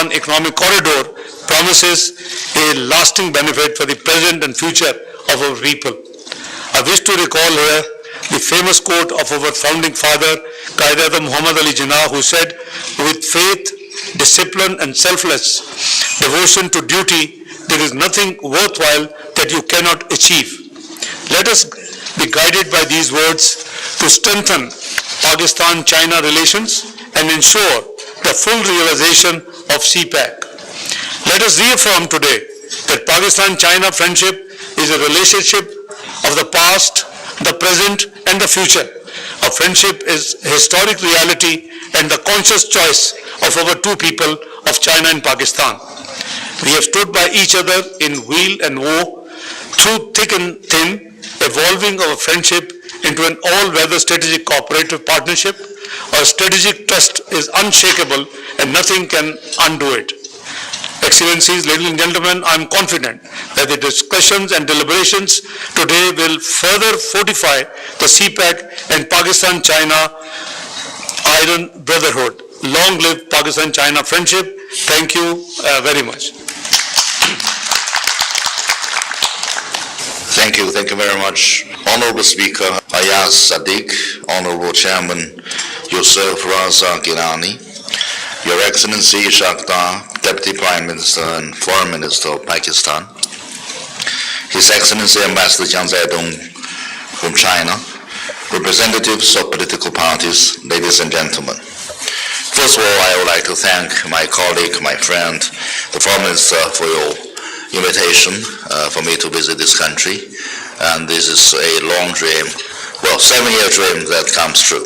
China-Pakistan Economic Corridor promises a lasting benefit for the present and future of our people. I wish to recall here the famous quote of our founding father, Qaid-e-Azam Muhammad Ali Jinnah, who said, "With faith, discipline and selfless devotion to duty, there is nothing worthwhile that you cannot achieve." Let us be guided by these words to strengthen Pakistan-China relations and ensure the full realization of CPEC. Let us reaffirm today that Pakistan-China friendship is a relationship of the past, the present and the future. Our friendship is a historic reality and the conscious choice of our two people of China and Pakistan. We have stood by each other in weal and woe, through thick and thin, evolving our friendship into an all-weather strategic cooperative partnership. Our strategic trust is unshakable and nothing can undo it. Excellencies, ladies and gentlemen, I am confident that the discussions and deliberations today will further fortify the CPEC and Pakistan-China Iron Brotherhood. Long live Pakistan-China friendship. Thank you very much. Thank you very much. Honorable Speaker Ayaz Sadiq, Honorable Chairman Yusuf Raza Gilani, Your Excellency Ishaq, Deputy Prime Minister and Foreign Minister of Pakistan, His Excellency Ambassador Jiang Zaidong from China, representatives of political parties, ladies and gentlemen. First of all, I would like to thank my colleague, my friend, the Foreign Minister, for your invitation for me to visit this country. And this is a long dream, well, 7-year dream that comes true.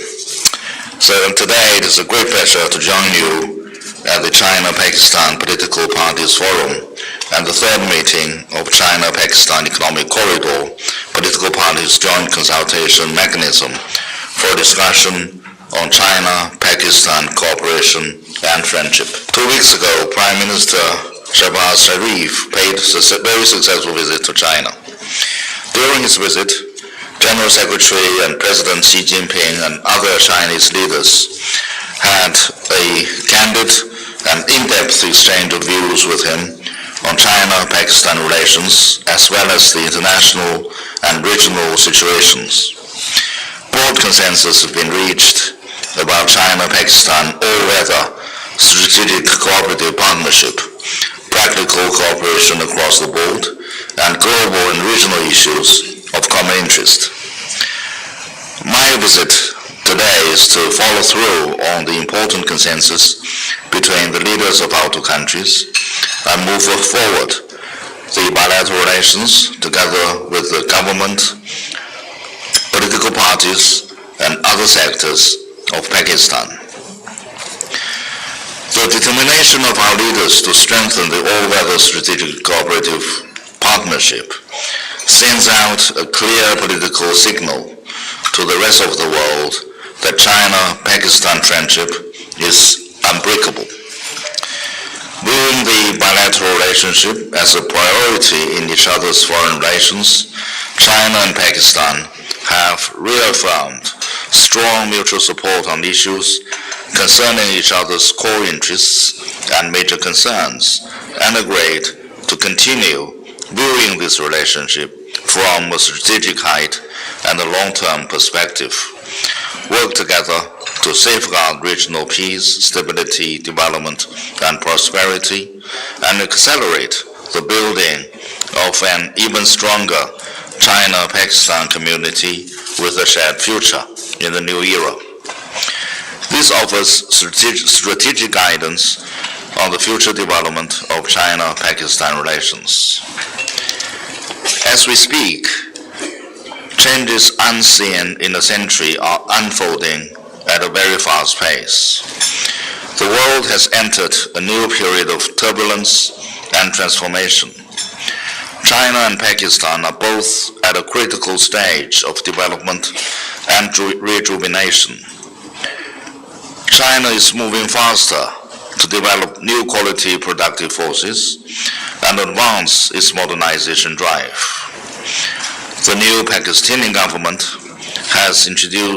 So today it is a great pleasure to join you at the China-Pakistan Political Parties Forum and the third meeting of China-Pakistan Economic Corridor Political Parties Joint Consultation Mechanism for discussion on China-Pakistan cooperation and friendship. 2 weeks ago, Prime Minister Shehbaz Sharif paid a very successful visit to China. During his visit, General Secretary and President Xi Jinping and other Chinese leaders had a candid and in-depth exchange of views with him on China-Pakistan relations, as well as the international and regional situations. Broad consensus has been reached about China-Pakistan all-weather strategic cooperative partnership, practical cooperation across the board, and global and regional issues of common interest. My visit today is to follow through on the important consensus between the leaders of our two countries and move forward the bilateral relations together with the government, political parties, and other sectors of Pakistan. The determination of our leaders to strengthen the all-weather strategic cooperative partnership sends out a clear political signal to the rest of the world that China-Pakistan friendship is unbreakable. Viewing the bilateral relationship as a priority in each other's foreign relations, China and Pakistan have reaffirmed strong mutual support on issues concerning each other's core interests and major concerns, and agreed to continue viewing this relationship from a strategic height and a long-term perspective, work together to safeguard regional peace, stability, development, and prosperity, and accelerate the building of an even stronger China-Pakistan community with a shared future in the new era. This offers strategic guidance on the future development of China-Pakistan relations. As we speak, changes unseen in a century are unfolding at a very fast pace. The world has entered a new period of turbulence and transformation. China and Pakistan are both at a critical stage of development and rejuvenation. China is moving faster to develop new quality productive forces and advance its modernization drive. The new Pakistani government has introduced